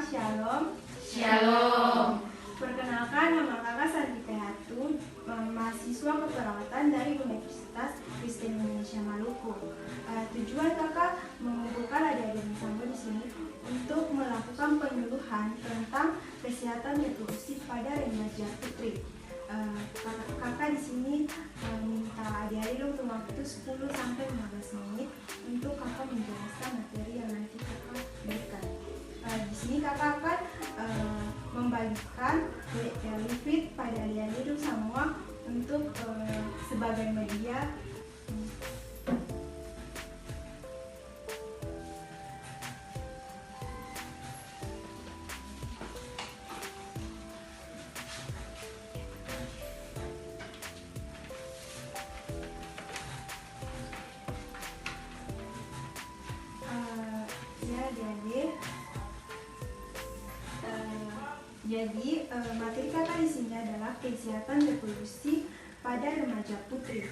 Shalom. Shalom. Perkenalkan, nama kakak Sarjika Hatun, mahasiswa keperawatan dari Universitas Kristen Indonesia Maluku. Tujuan kakak mengumpulkan adik-adik bersama di sini untuk melakukan penyuluhan tentang kesehatan reproduksi pada remaja putri. Kakak di sini minta adik-adik untuk waktu 10 sampai 15 menit untuk kakak menjelaskan materi yang nanti kakak berikan. Di sini kakak akan membagikan leaflet pada adik-adik semua untuk sebagai media. Jadi materi kakak di sini adalah kesehatan reproduksi pada remaja putri.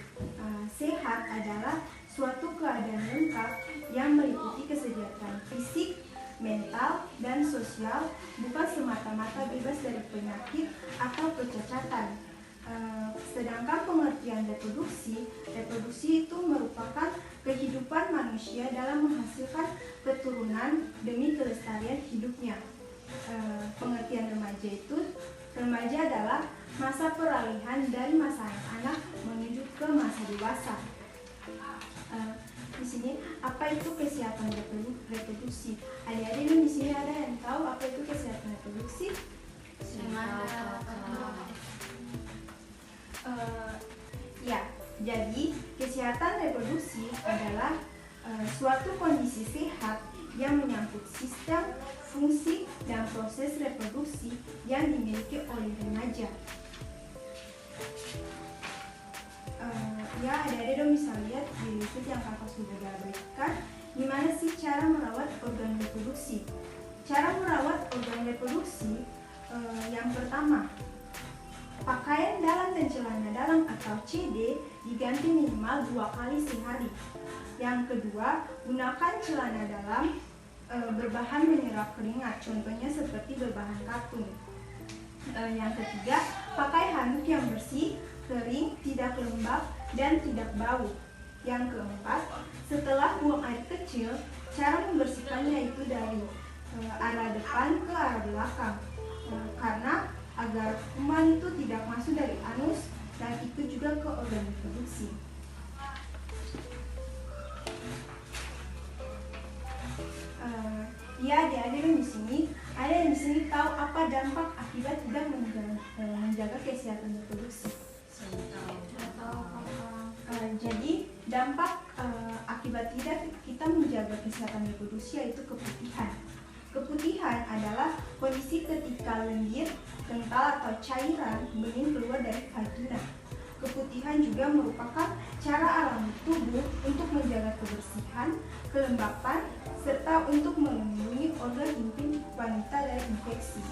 Sehat adalah suatu keadaan lengkap yang meliputi kesejahteraan fisik, mental, dan sosial, bukan semata-mata bebas dari penyakit atau kecacatan. Sedangkan pengertian reproduksi itu merupakan kehidupan manusia dalam menghasilkan keturunan demi kelestarian hidupnya. Pengertian remaja adalah masa peralihan dari masa anak-anak menuju ke masa dewasa. Di sini apa itu kesehatan reproduksi? Adik-adik di sini ada yang tahu apa itu kesehatan reproduksi? Jadi kesehatan reproduksi adalah suatu kondisi sehat yang menyangkut sistem, fungsi, dan proses reproduksi yang dimiliki oleh remaja. Adik-adik bisa lihat di leaflet yang kakak sudah berikan, gimana sih cara merawat organ reproduksi. Cara merawat organ reproduksi, yang pertama, pakaian dalam dan celana dalam atau CD diganti minimal 2 kali sehari. Yang kedua, gunakan celana dalam berbahan menyerap keringat, contohnya seperti berbahan katun. Yang ketiga, pakai handuk yang bersih, kering, tidak lembab, dan tidak bau. Yang keempat, setelah buang air kecil, cara membersihkannya itu dari arah depan ke arah belakang, karena agar kuman itu tidak masuk dari anus dan itu juga ke organ reproduksi. Adik-adik di sini, ada yang di sini tahu apa dampak akibat tidak menjaga kesehatan reproduksi? Jadi dampak akibat tidak kita menjaga kesehatan reproduksi yaitu keputihan. Keputihan adalah kondisi ketika lendir, kental atau cairan bening keluar dari vagina. Keputihan juga merupakan cara alami tubuh untuk menjaga kebersihan, kelembapan, serta untuk melindungi organ intim wanita dari infeksi.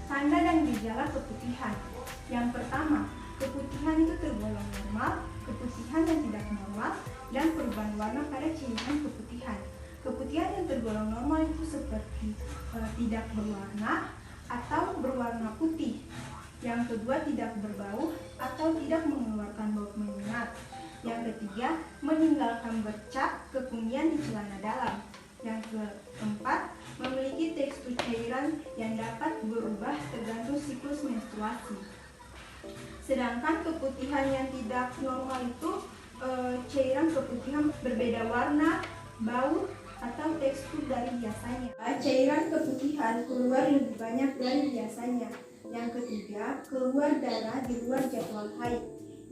Tanda dan gejala keputihan. Yang pertama, keputihan itu tergolong normal, keputihan yang tidak normal, dan perubahan warna pada cirian keputihan. Keputihan yang tergolong normal itu seperti tidak berwarna atau berwarna putih. Yang kedua, tidak berbau atau tidak mengeluarkan bau menyengat. Yang ketiga, meninggalkan bercak kekundian di celana dalam. Yang keempat, memiliki tekstur cairan yang dapat berubah tergantung siklus menstruasi. Sedangkan keputihan yang tidak normal itu cairan keputihan berbeda warna, bau, atau tekstur dari biasanya. Cairan keputihan keluar lebih banyak dari biasanya. Yang ketiga, keluar darah di luar jadwal haid.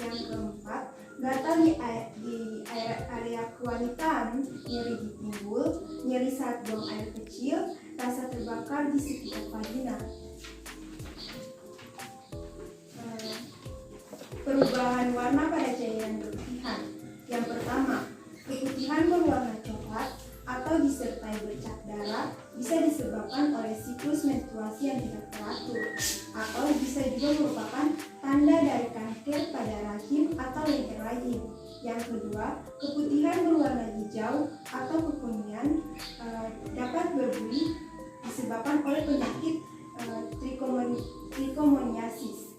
Yang keempat, gatal di area kewanitaan, nyeri di pinggul, nyeri saat buang air kecil, rasa terbakar di sekitar vagina. Perubahan warna pada cairan keputihan. Yang pertama, keputihan berwarna coklat atau disertai bercak darah bisa disebabkan oleh siklus menstruasi yang tidak teratur, atau bisa juga merupakan tanda dari kanker pada rahim atau rajin-rajin. Yang kedua, keputihan berwarna hijau atau kekuningan dapat berbunyi disebabkan oleh penyakit trichomoniasis.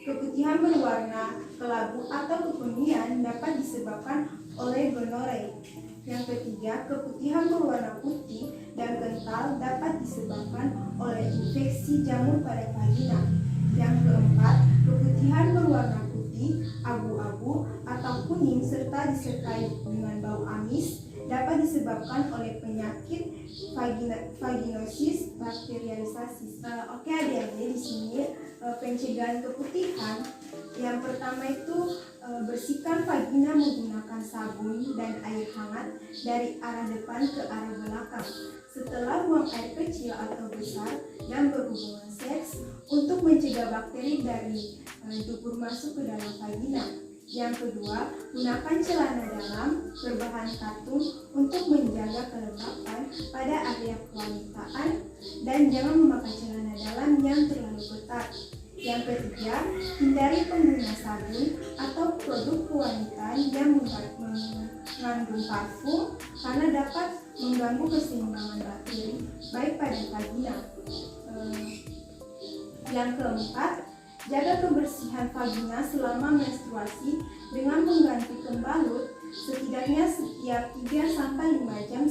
Keputihan berwarna kelabu atau kekuningan dapat disebabkan oleh gonore. Yang ketiga, keputihan berwarna putih dan kental dapat disebabkan oleh infeksi jamur pada vagina. Yang keempat, keputihan berwarna putih, abu-abu, atau kuning serta disertai dengan bau amis dapat disebabkan oleh penyakit vaginosis bakterialisasis. Oke adik-adik, di sini pencegahan keputihan. Yang pertama itu bersihkan vagina menggunakan sabun dan air hangat dari arah depan ke arah belakang. Setelah buang air kecil atau besar dan berhubungan seks untuk mencegah bakteri dari dubur masuk ke dalam vagina. Yang kedua, gunakan celana dalam berbahan katun untuk menjaga kelembapan pada area kewanitaan dan jangan memakai celana dalam yang terlalu ketat. Yang ketiga, hindari pengguna sabun atau produk kewanitaan yang mengandung parfum karena dapat mengganggu keseimbangan bakteri baik pada vagina. Yang keempat, jaga kebersihan vagina selama menstruasi dengan mengganti pembalut setidaknya setiap 3-5 jam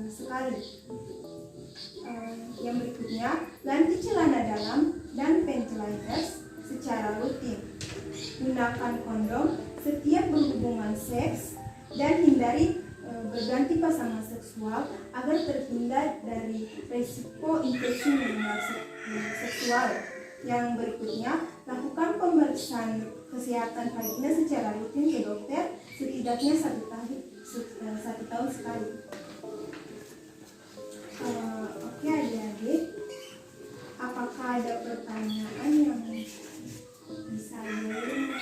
sekali. Yang berikutnya, ganti celana dalam dan panty liners secara rutin. Gunakan kondom setiap berhubungan seks dan hindari berganti pasangan seksual agar terhindar dari risiko infeksi menular seksual. Yang berikutnya, lakukan pemeriksaan kesehatan vagina secara rutin ke dokter setidaknya 1 tahun sekali. Oke adik-adik, apakah ada pertanyaan yang bisa diulang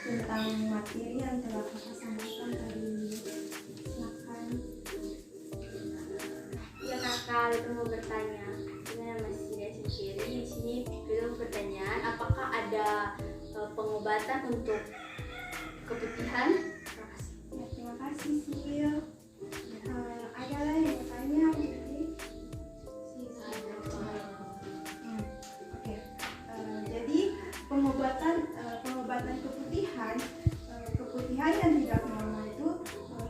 tentang materi yang telah kakak sampaikan tadi? Silakan. Ya kakak, itu mau bertanya. Dengan masih Desi Ciri di sini belum pertanyaan, apakah ada pengobatan untuk keputihan? Ya, terima kasih Sil. Ada lah yang bertanya Oke. Jadi pengobatan keputihan yang tidak normal itu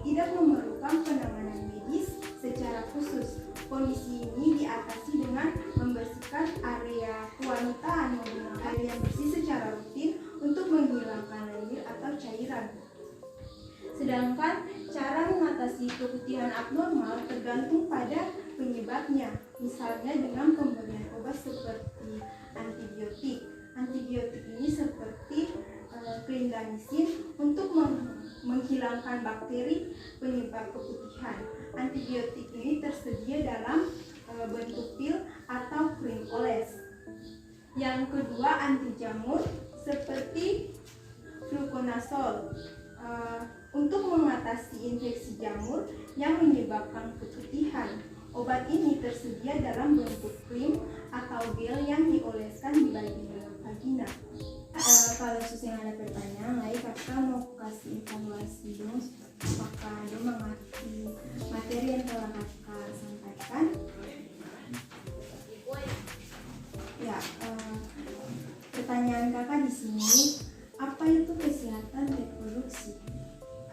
tidak memerlukan penanganan medis secara khusus. Kondisi ini diatasi dengan membersihkan area kewanitaan menggunakan air yang bersih secara rutin untuk menghilangkan lendir atau cairan. Sedangkan cara mengatasi keputihan abnormal tergantung pada penyebabnya, misalnya dengan pemberian obat seperti antibiotik. Antibiotik ini seperti clindamycin untuk menghilangkan bakteri penyebab keputihan. Antibiotik ini tersedia dalam bentuk pil atau krim oles. Yang kedua, anti jamur seperti fluconazole untuk mengatasi infeksi jamur yang menyebabkan keputihan. Obat ini tersedia dalam bentuk krim atau gel yang dioleskan di bagian vagina. Kalau Susi ada pertanyaan lain, kakak mau kasih informasi dong, apakah ada mengerti materi yang telah kakak sampaikan? Ya, pertanyaan kakak di sini, apa itu kesehatan reproduksi?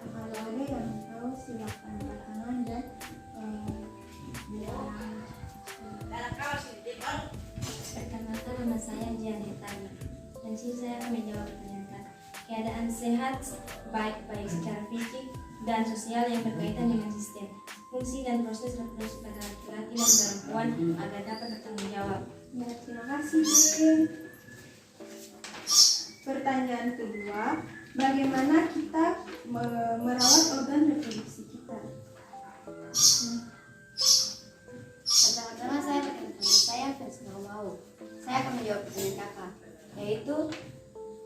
Kalau ada yang tahu silakan angkat tangan dan Perkenalkan, nama saya Janetani dan saya akan menjawab pertanyaan. Keadaan sehat baik secara fisik dan sosial yang berkaitan dengan sistem, fungsi dan proses reproduksi pada laki-laki dan perempuan agar dapat bertanggung jawab. Ya, terima kasih. Jin. Pertanyaan kedua, bagaimana kita merawat organ reproduksi kita? Pertama-tama saya mau. Saya akan menjawab pertanyaan kakak, yaitu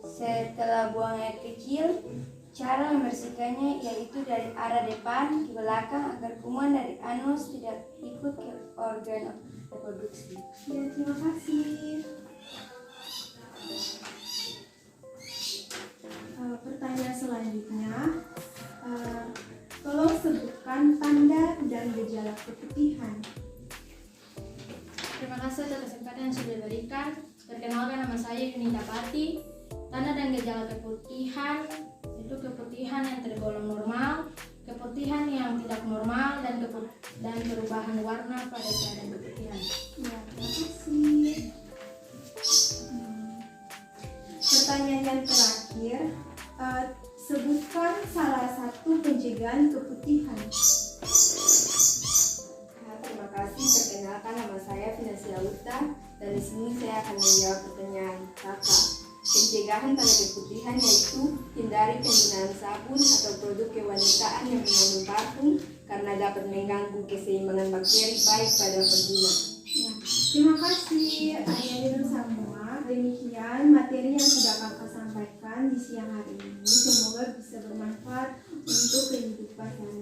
setelah buang air kecil, cara membersihkannya yaitu dari arah depan ke belakang agar kuman dari anus tidak ikut ke organ reproduksi. Ya, terima kasih. Pertanyaan selanjutnya, tolong sebutkan tanda dan gejala keputihan. Terima kasih atas kesempatan yang sudah diberikan. Perkenalkan, nama saya Yunita Pati. Tanda dan gejala keputihan itu keputihan yang tergolong normal, keputihan yang tidak normal, dan perubahan warna pada keadaan keputihan. Ya, terima kasih. Pertanyaan yang terakhir, sebutkan salah satu pencegahan keputihan. Terima kasih. Perkenalkan, nama saya Finasia Uta dan di sini saya akan menjawab pertanyaan kakak. Pencegahan pada keputihan yaitu hindari penggunaan sabun atau produk kewanitaan yang mengandung parfum karena dapat mengganggu keseimbangan bakteri baik pada pengguna. Ya, terima kasih adik-adik semua. Demikian materi yang sudah kakak sampaikan di siang hari ini. Semoga bisa bermanfaat untuk kehidupan kalian.